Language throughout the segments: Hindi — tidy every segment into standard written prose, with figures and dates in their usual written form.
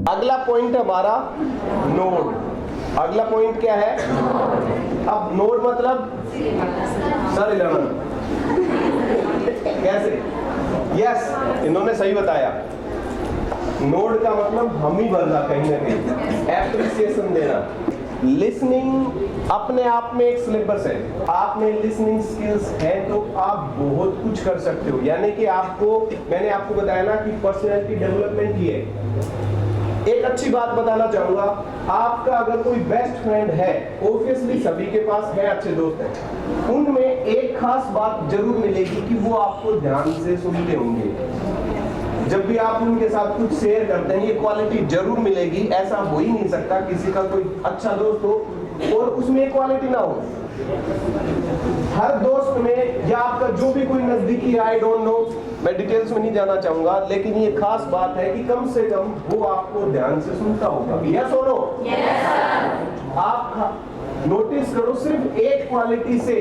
अगला पॉइंट हमारा नोड। अगला पॉइंट क्या है? अब नोड मतलब सर 11 कैसे? यस, इन्होंने सही बताया। नोड का मतलब हम ही बनना, कहीं ना कहीं एप्रिसिएशन देना। लिसनिंग अपने आप में एक सिलेबस है। आप में लिसनिंग स्किल्स है तो आप बहुत कुछ कर सकते हो। यानी कि आपको, मैंने आपको बताया ना कि पर्सनैलिटी डेवलपमेंट की है। एक अच्छी बात बताना चाहूंगा, आपका अगर कोई बेस्ट फ्रेंड है, ऑब्वियसली सभी के पास है अच्छे दोस्त हैं, उनमें एक खास बात जरूर मिलेगी कि वो आपको ध्यान से सुनते होंगे। जब भी आप उनके साथ कुछ शेयर करते हैं, ये क्वालिटी जरूर मिलेगी। ऐसा हो ही नहीं सकता किसी का कोई अच्छा दोस्त हो और उसमें क्वालिटी ना हो। हर दोस्त में, या आपका जो भी कोई नजदीकी, आई डोंट नो, मैं डिटेल्स में नहीं जाना चाहूंगा, लेकिन ये खास बात है कि कम से कम वो आपको ध्यान से सुनता होगा। यस और नो? आप नोटिस करो, सिर्फ एक क्वालिटी से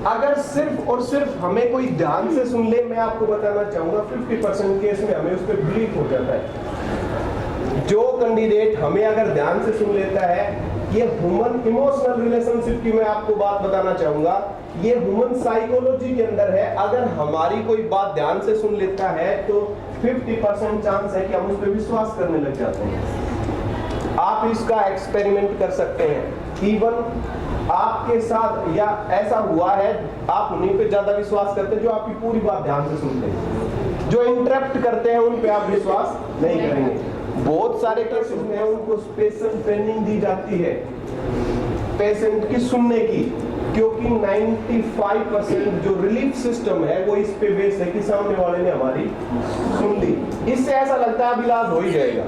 अगर सिर्फ और सिर्फ हमें कोई ध्यान से सुन ले, मैं आपको बताना चाहूंगा 50% केस में हमें उस पर बिलीव हो जाता है। जो कैंडिडेट हमें अगर ध्यान से सुन लेता है, ये ह्यूमन इमोशनल रिलेशनशिप की मैं आपको बात बताना चाहूंगा, ये ह्यूमन साइकोलॉजी के अंदर है। अगर हमारी कोई बात ध्यान से सुन लेता है तो 50% चांस है कि हम उस पर विश्वास करने लग जाते हैं। आप इसका एक्सपेरिमेंट कर सकते हैं। इवन आपके साथ या ऐसा हुआ है, आप उन्हीं पे ज्यादा विश्वास करते हैं जो आपकी पूरी बात ध्यान से सुनते हैं। जो इंटरप्ट करते हैं उन पे आप विश्वास नहीं करेंगे। बहुत सारे केसेस में उनको स्पेशल ट्रेनिंग दी जाती है पेशेंट की सुनने की, क्योंकि 95% जो रिलीफ सिस्टम है वो इस पे बेस है कि सामने वाले ने हमारी सुन ली। इससे ऐसा लगता है अब इलाज हो ही जाएगा।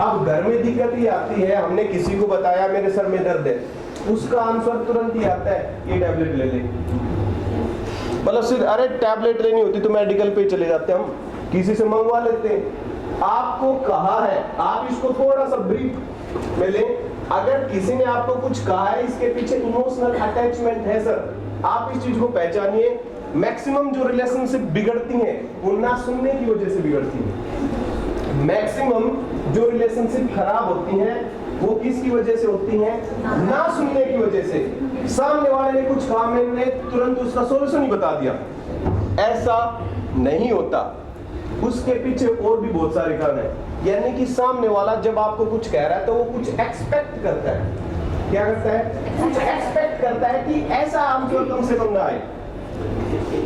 अब घर में दिक्कत ही आती है, हमने किसी को बताया मेरे सर में दर्द है, उसका आंसर तुरंत ही आता है ये टैबलेट ले ले। मतलब सिर्फ अरे टैबलेट लेनी होती तो मेडिकल पे चले जाते, हम किसी से मंगवा लेते हैं। आपको कहा है, आप इसको थोड़ा सा ब्रीफ में लें। अगर किसी ने आपको कुछ कहा है, इसके पीछे इमोशनल अटैचमेंट है सर। आप इस चीज को पहचानिए। मैक्सिमम जो रिलेशनशिप बिगड़ती हैं वो ना सुनने की वजह से बिगड़ती हैं। मैक्सिमम जो रिलेशनशिप खराब होती हैं वो किसकी वजह से होती हैं? ना सुनने की वजह से। सामने वाले ने कुछ कहा, मैंने तुरंत उसका सॉल्यूशन ही बता दिया। ऐसा नहीं होता, उसके पीछे और भी बहुत सारे कारण हैं। यानी कि सामने वाला जब आपको कुछ कह रहा है तो वो कुछ एक्सपेक्ट करता है। क्या करता है? कुछ एक्सपेक्ट करता है कि ऐसा आमतौर कम से कम ना आए।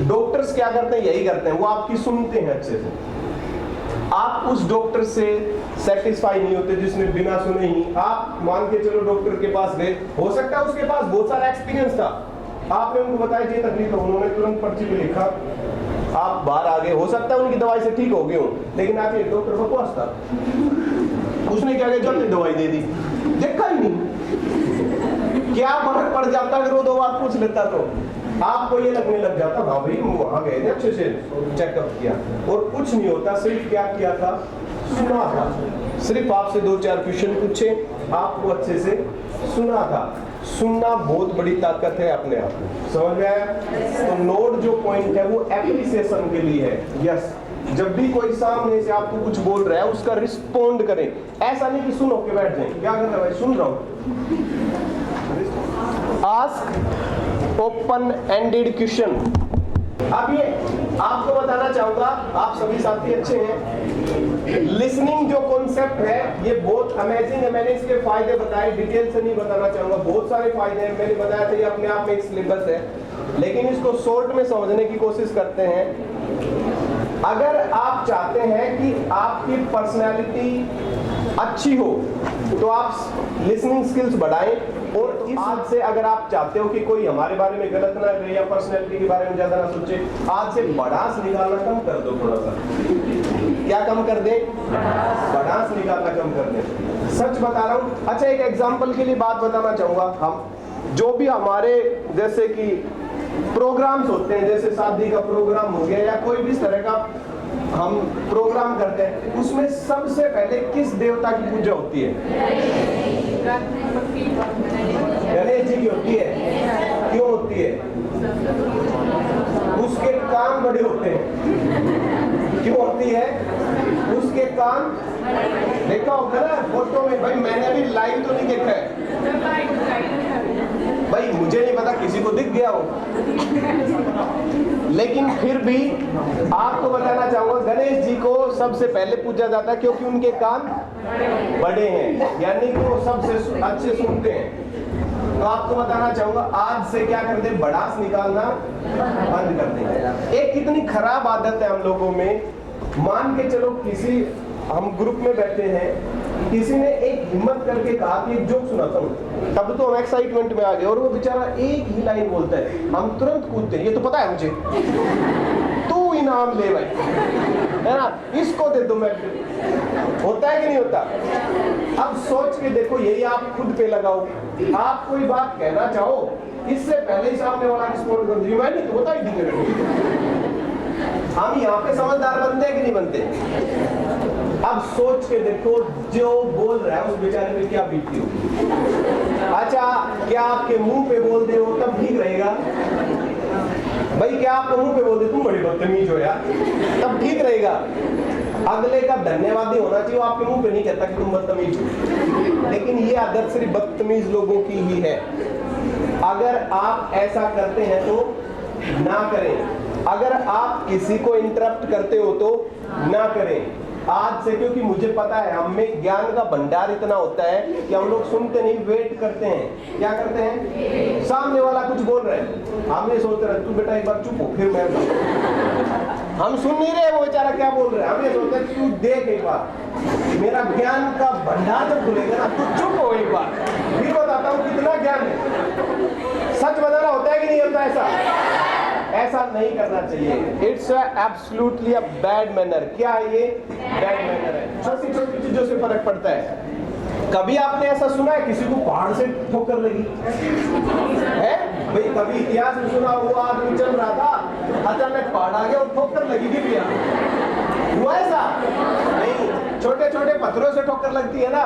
डॉक्टर्स क्या करते हैं? यही करते हैं, वो आपकी सुनते हैं अच्छे से। आप उस डॉक्टर से सेटिस्फाई नहीं होते जिसने बिना सुने ही, आप मान के चलो डॉक्टर के पास गए, हो सकता है उसके पास बहुत सारा एक्सपीरियंस था, आपने उनको बताया ये तकलीफ है, उन्होंने तुरंत पर्ची पे लिखा, आप बाहर आ गए। हो सकता है उनकी दवाई से ठीक हो गए हो, लेकिन आप एक डॉक्टर बकवास था, उसने क्या किया, जल्दी दवाई दे दी, देखा ही नहीं। क्या फर्क पड़ जाता अगर वो 2 बार पूछ लेता तो? आपको ये लगने लग जाता हाँ भाई वहां गए थे, अच्छे से चेकअप किया, और कुछ नहीं होता। सिर्फ क्या किया था? सुना था। सिर्फ आपसे 2-4 क्वेश्चन पूछे, आपको अच्छे से सुना था। सुनना बहुत बड़ी ताकत है अपने आप में, समझ में आया? तो नोट जो पॉइंट है वो एप्रिसिएशन के लिए है। यस, जब भी कोई सामने से आपको कुछ बोल रहा है उसका रिस्पोंड करें। ऐसा नहीं कि सुनो के बैठ जाए, क्या कर रहा है भाई, सुन रहा हूं। Ask open ended question. अब ये आपको बताना चाहूंगा, आप सभी साथी अच्छे हैं। लिसनिंग जो कॉन्सेप्ट है ये बहुत अमेजिंग है। मैंने इसके फायदे बताए, डिटेल से नहीं बताना चाहूंगा, बहुत सारे फायदे हैं। मैंने बताया था ये अपने आप में एक सिलेबस है, लेकिन इसको शॉर्ट में समझने की कोशिश करते हैं। अगर आप चाहते हैं कि आपकी पर्सनैलिटी अच्छी हो तो आप लिसनिंग स्किल्स बढ़ाएं, और इस आज से अगर आप चाहते हो कि कोई हमारे बारे में गलत ना कहे या पर्सनैलिटी के बारे में ज्यादा ना सोचे, आज से भड़ास निकालना कम कर दो थोड़ा सा। क्या कम कर दे? भड़ास निकालना कम कर दे। सच बता रहा हूँ। अच्छा, एक एग्जांपल के लिए बात बताना चाहूंगा। हम जो भी हमारे जैसे कि प्रोग्राम्स होते हैं, जैसे शादी का प्रोग्राम हो गया या कोई भी इस तरह का हम प्रोग्राम करते हैं, उसमें सबसे पहले किस देवता की पूजा होती है? गणेश जी की होती है। क्यों होती है? उसके काम बड़े होते हैं। क्यों होती है? उसके उनके कान देखा होगा ना फोटो में। भाई मैंने भी लाइव तो नहीं देखा है भाई, मुझे नहीं पता किसी को दिख गया हो, लेकिन फिर भी आपको बताना चाहूंगा गणेश जी को सबसे पहले पूजा जाता है क्योंकि उनके कान बड़े हैं, यानी कि वो सबसे अच्छे सुनते हैं। तो आपको बताना चाहूंगा आज से क्या कर दे, भड़ास निकालना बंद कर दें। एक कितनी खराब आदत है हम लोगों में, मान के चलो किसी हम ग्रुप में बैठे हैं, किसी ने एक हिम्मत करके कहा कि एक जोक सुनाता हूँ, तब तो हम एक्साइटमेंट में आ गए और वो बेचारा एक ही लाइन बोलता है, हम तुरंत कूदते हैं, ये तो पता है मुझे, तू इनाम ले भाई, है ना, इसको दे दो। मैं होता है कि नहीं होता? अब सोच के देखो, यही आप खुद पे लगाओ। आप कोई बात कहना चाहो, इससे पहले ही सामने वाला रिस्पॉन्ड कर दिया, मैं नहीं तो होता ही नहीं। हम यहाँ पे समझदार बनते हैं कि नहीं बनते? अब सोच के देखो जो बोल रहा है उस बेचारे पे क्या बीती होगी। अच्छा, क्या आपके मुंह पे बोल दे वो तब ठीक रहेगा? भाई क्या आपको मुंह पे बोल दे तुम बड़ी बदतमीज हो यार, तब ठीक रहेगा? अगले का धन्यवादी होना चाहिए, वो आपके मुंह पे नहीं कहता कि तुम बदतमीज हो। लेकिन ये आदत सिर्फ बदतमीज लोगों की ही है। अगर आप ऐसा करते हैं तो ना करें। अगर आप किसी को इंटरप्ट करते हो तो ना करें आज से, क्योंकि मुझे पता है हम में ज्ञान का भंडार इतना होता है कि हम लोग सुनते नहीं, वेट करते हैं। क्या करते हैं? सामने वाला कुछ बोल रहे हैं, हम ये सोचते रहे तू बेटा एक बार चुप हो, फिर मैं हम सुन नहीं रहे वो बेचारा क्या बोल रहे हैं, हम ये सोचते हैं तू देख एक बार, मेरा ज्ञान का भंडार जब खुलेगा ना, तू चुप हो एक बार, फिर बताता हूँ कितना ज्ञान है। सच बताना होता है कि नहीं होता? ऐसा नहीं करना चाहिए। It's absolutely a bad manner. क्या है ये? बैड मैनर है। छोटी छोटी चीजों से फर्क पड़ता है। कभी आपने ऐसा सुना है किसी को पहाड़ से ठोकर लगी है? भाई कभी इतिहास में सुना, वो आदमी चल रहा था, अचानक पहाड़ आ गया और ठोकर लगी, गिर गया, हुआ ऐसा? नहीं, छोटे छोटे पत्थरों से ठोकर लगती है ना।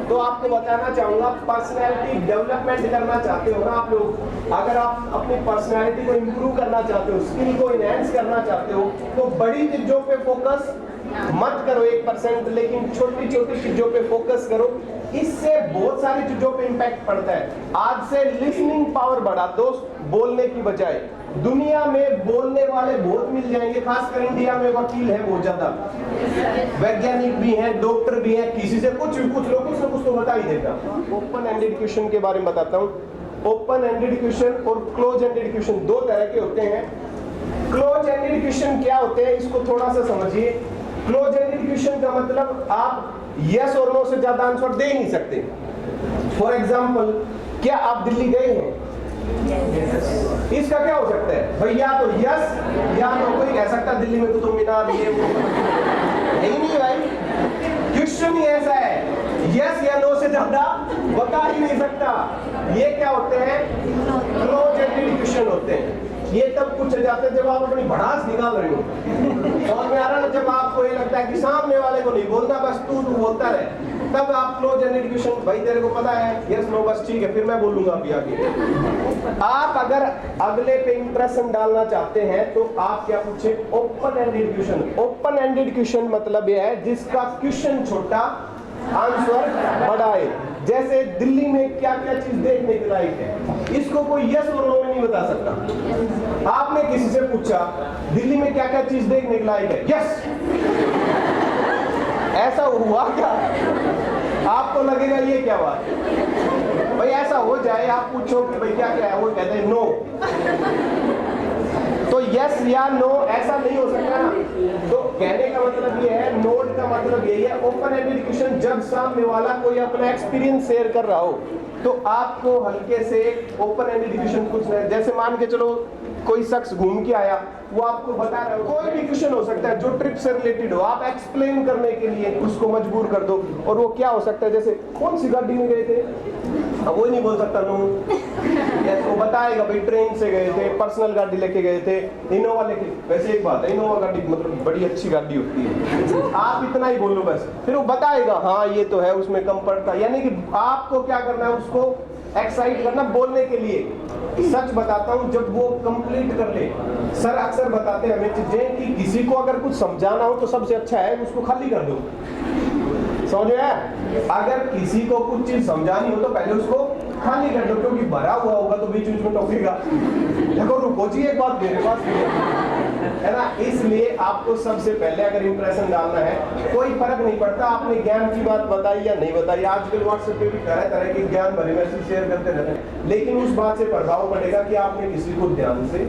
तो आपको बताना चाहूंगा, पर्सनैलिटी डेवलपमेंट करना चाहते हो ना आप लोग, अगर आप अपनी पर्सनैलिटी को इंप्रूव करना चाहते हो, स्किल को इनहैंस करना चाहते हो, तो बड़ी चीजों पे फोकस मत करो 1%, लेकिन छोटी छोटी चीजों पे फोकस करो। इससे बहुत सारी चीजों पे इम्पैक्ट पड़ता है। आज से लिसनिंग पावर बढ़ा दो बोलने की बजाय। दुनिया में बोलने वाले बहुत मिल जाएंगे, खासकर इंडिया में वकील है बहुत ज्यादा, वैज्ञानिक भी हैं, डॉक्टर भी हैं, किसी से कुछ लोग कुछ ना कुछ तो बता ही देगा। ओपन एंडेड क्वेश्चन के बारे में बताता हूँ। ओपन एंडेड क्वेश्चन और क्लोज एंडेड क्वेश्चन दो तरह के होते हैं। क्लोज एंडेड क्वेश्चन क्या होते हैं, इसको थोड़ा सा समझिए। क्लोज एंडेड क्वेश्चन का मतलब आप यस और नो से ज्यादा आंसर दे नहीं सकते। फॉर एग्जाम्पल, क्या आप दिल्ली गए हैं? इसका क्या हो सकता है भाई? या तो यस या नो। कोई कह सकता है दिल्ली में तो मीनार ये वो, नहीं भाई, क्वेश्चन ही ऐसा है, यस या नो से ज्यादा बता ही नहीं सकता। ये क्या होते हैं? क्लोज एंडेड क्वेश्चन होते हैं। ये तब पूछे जाते हैं जब आप अपनी भड़ास निकाल रहे हो, समझ में आ रहा है? जब आपको ये लगता है कि सामने वाले को नहीं बोलना, बस तू बोलता रहे, तब आप क्लोज एंडेड क्वेश्चन, भाई तेरे को पता है यस नो, बस ठीक है, फिर मैं बोलूंगा अभी आगे। आप अगर अगले पे इंप्रेशन डालना चाहते हैं तो आप क्या पूछे? Open ended question. Open ended question मतलब यह है जिसका क्वेश्चन छोटा, आंसर बड़ा है। जैसे दिल्ली में क्या क्या चीज देखने के लायक है, इसको कोई यस और नो में नहीं बता सकता। आपने किसी से पूछा दिल्ली में क्या क्या चीज देखने के लायक है, यस, ऐसा हुआ क्या? आपको लगेगा ये क्या बात भाई? ऐसा हो जाए, आप पूछो कि भाई क्या क्या है, वो कहते हैं नो। तो यस या नो ऐसा नहीं हो सकता ना। तो कहने का मतलब ये है, नोट का मतलब यही है। ओपन एंडेड क्वेश्चन जब सामने वाला कोई अपना एक्सपीरियंस शेयर कर रहा हो तो आपको हल्के से ओपन एंडेड क्वेश्चन पूछना है। जैसे मान के चलो कोई शख्स घूम के आया, वो आपको बता रहा है, कोई भी क्वेश्चन हो सकता है जो ट्रिप से रिलेटेड हो, आप एक्सप्लेन करने के लिए उसको मजबूर कर दो। और वो क्या हो सकता है, जैसे कौन सी गाड़ी में गए थे, अब वो नहीं बोल सकता नो, वो बताएगा भाई ट्रेन से गए थे, पर्सनल गाड़ी लेके गए थे, इनोवा लेके। वैसे एक बात है, इनोवा गाड़ी मतलब बड़ी अच्छी गाड़ी होती है, आप इतना ही बोलो बस, फिर वो बताएगा हाँ ये तो है, उसमें कंफर्ट था। यानी कि आपको क्या करना है, उसको एक्साइट करना बोलने के लिए। सच बताता हूं, जब वो कंप्लीट कर ले। सर अक्सर बताते हैं हमें चीजें कि किसी को अगर कुछ समझाना हो तो सबसे अच्छा है उसको खाली कर दो। समझ में? अगर किसी को कुछ चीज समझानी हो तो पहले उसको खाली कर दो, क्योंकि भरा हुआ होगा तो बीच बीच में टोकेगा। देखो रुको जी, एक बात मेरे पास है ना। इसलिए आपको सबसे पहले अगर इंप्रेशन डालना है, कोई फर्क नहीं पड़ता आपने ज्ञान की बात बताई या नहीं बताई। आजकल व्हाट्सएप पे भी तरह तरह के ज्ञान भरे मैसेज शेयर करते रहते हैं, लेकिन उस बात से प्रभाव पड़ेगा कि आपने किसी को ध्यान से